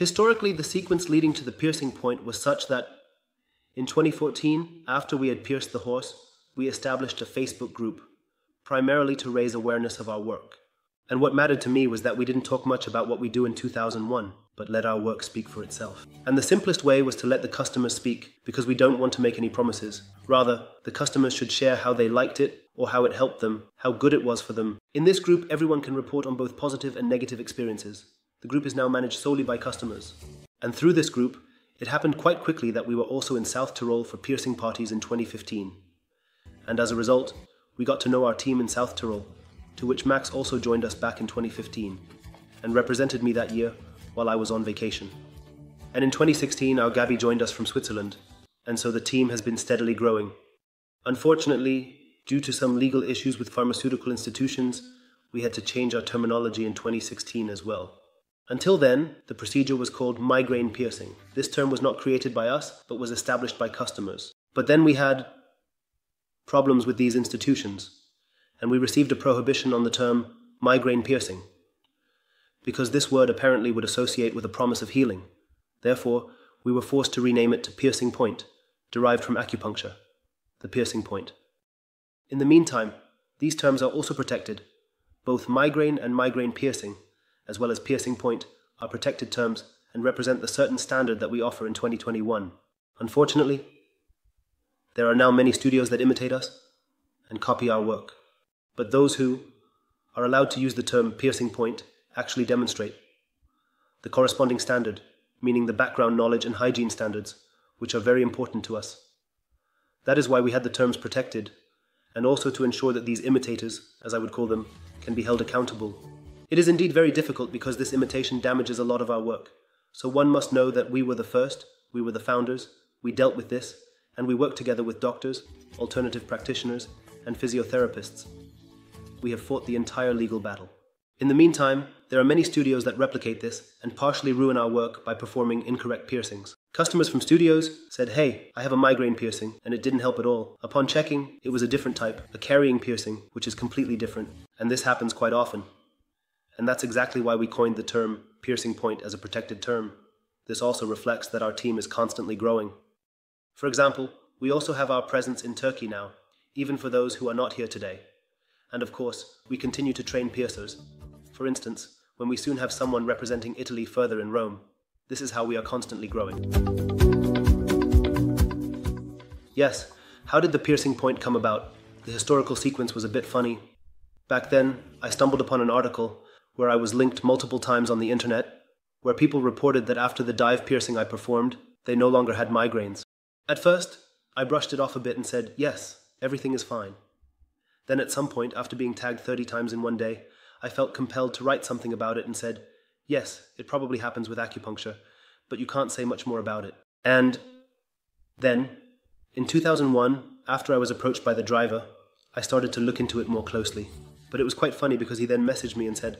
Historically, the sequence leading to the piercing point was such that in 2014, after we had pierced the horse, we established a Facebook group, primarily to raise awareness of our work. And what mattered to me was that we didn't talk much about what we do in 2001, but let our work speak for itself. And the simplest way was to let the customers speak, because we don't want to make any promises. Rather, the customers should share how they liked it, or how it helped them, how good it was for them. In this group, everyone can report on both positive and negative experiences. The group is now managed solely by customers. And through this group, it happened quite quickly that we were also in South Tyrol for piercing parties in 2015. And as a result, we got to know our team in South Tyrol, to which Max also joined us back in 2015, and represented me that year while I was on vacation. And in 2016, our Gabby joined us from Switzerland, and so the team has been steadily growing. Unfortunately, due to some legal issues with pharmaceutical institutions, we had to change our terminology in 2016 as well. Until then, the procedure was called migraine piercing. This term was not created by us, but was established by customers. But then we had problems with these institutions, and we received a prohibition on the term migraine piercing, because this word apparently would associate with a promise of healing. Therefore, we were forced to rename it to piercing point, derived from acupuncture, the piercing point. In the meantime, these terms are also protected. Both migraine and migraine piercing, as well as piercing point, are protected terms and represent the certain standard that we offer in 2021. Unfortunately, there are now many studios that imitate us and copy our work. But those who are allowed to use the term piercing point actually demonstrate the corresponding standard, meaning the background knowledge and hygiene standards, which are very important to us. That is why we had the terms protected, and also to ensure that these imitators, as I would call them, can be held accountable. It is indeed very difficult because this imitation damages a lot of our work. So one must know that we were the first, we were the founders, we dealt with this, and we worked together with doctors, alternative practitioners, and physiotherapists. We have fought the entire legal battle. In the meantime, there are many studios that replicate this and partially ruin our work by performing incorrect piercings. Customers from studios said, "Hey, I have a migraine piercing," and it didn't help at all. Upon checking, it was a different type, a carrying piercing, which is completely different, and this happens quite often. And that's exactly why we coined the term piercing point as a protected term. This also reflects that our team is constantly growing. For example, we also have our presence in Turkey now, even for those who are not here today. And of course, we continue to train piercers. For instance, when we soon have someone representing Italy further in Rome. This is how we are constantly growing. Yes, how did the piercing point come about? The historical sequence was a bit funny. Back then, I stumbled upon an article where I was linked multiple times on the internet, where people reported that after the dive piercing I performed, they no longer had migraines. At first, I brushed it off a bit and said, yes, everything is fine. Then at some point, after being tagged 30 times in one day, I felt compelled to write something about it and said, yes, it probably happens with acupuncture, but you can't say much more about it. And then, in 2001, after I was approached by the driver, I started to look into it more closely. But it was quite funny because he then messaged me and said,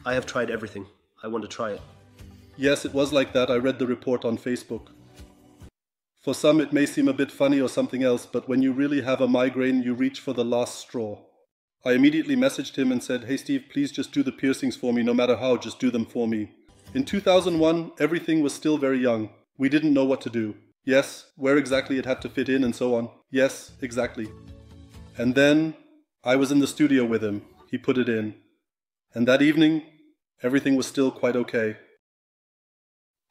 I have tried everything. I want to try it. Yes, it was like that. I read the report on Facebook. For some, it may seem a bit funny or something else, but when you really have a migraine, you reach for the last straw. I immediately messaged him and said, hey Steve, please just do the piercings for me, no matter how, just do them for me. In 2001, everything was still very young. We didn't know what to do. Yes, where exactly it had to fit in and so on. Yes, exactly. And then I was in the studio with him. He put it in. And that evening, everything was still quite okay.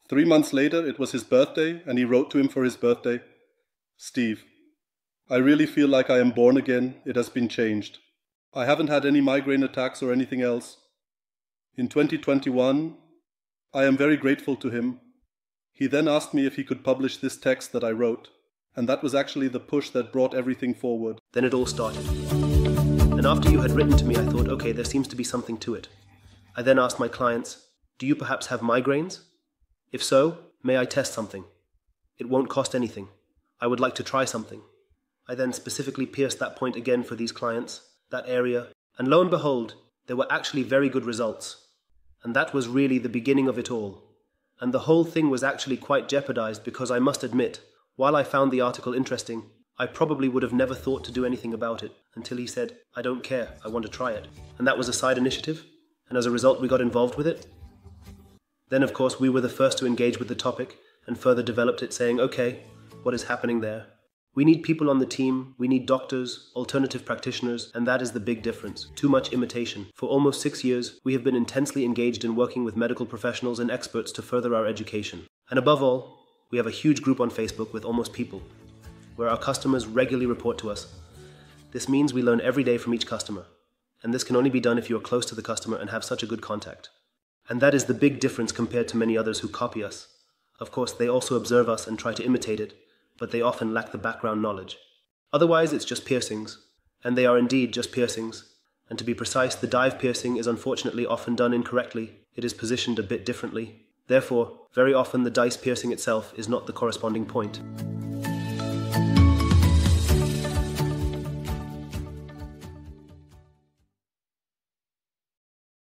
3 months later, it was his birthday, and he wrote to him for his birthday, Steve, I really feel like I am born again. It has been changed. I haven't had any migraine attacks or anything else. In 2021, I am very grateful to him. He then asked me if he could publish this text that I wrote, and that was actually the push that brought everything forward. Then it all started. And after you had written to me, I thought, okay, there seems to be something to it. I then asked my clients, do you perhaps have migraines? If so, may I test something? It won't cost anything. I would like to try something. I then specifically pierced that point again for these clients, that area, and lo and behold, there were actually very good results. And that was really the beginning of it all. And the whole thing was actually quite jeopardized because I must admit, while I found the article interesting, I probably would have never thought to do anything about it until he said, I don't care, I want to try it. And that was a side initiative, and as a result we got involved with it. Then, of course, we were the first to engage with the topic and further developed it, saying, okay, what is happening there? We need people on the team, we need doctors, alternative practitioners, and that is the big difference. Too much imitation. For almost 6 years, we have been intensely engaged in working with medical professionals and experts to further our education. And above all, we have a huge group on Facebook with almost people, where our customers regularly report to us. This means we learn every day from each customer, and this can only be done if you are close to the customer and have such a good contact. And that is the big difference compared to many others who copy us. Of course, they also observe us and try to imitate it, but they often lack the background knowledge. Otherwise, it's just piercings, and they are indeed just piercings. And to be precise, the dive piercing is unfortunately often done incorrectly. It is positioned a bit differently. Therefore, very often the dice piercing itself is not the corresponding point.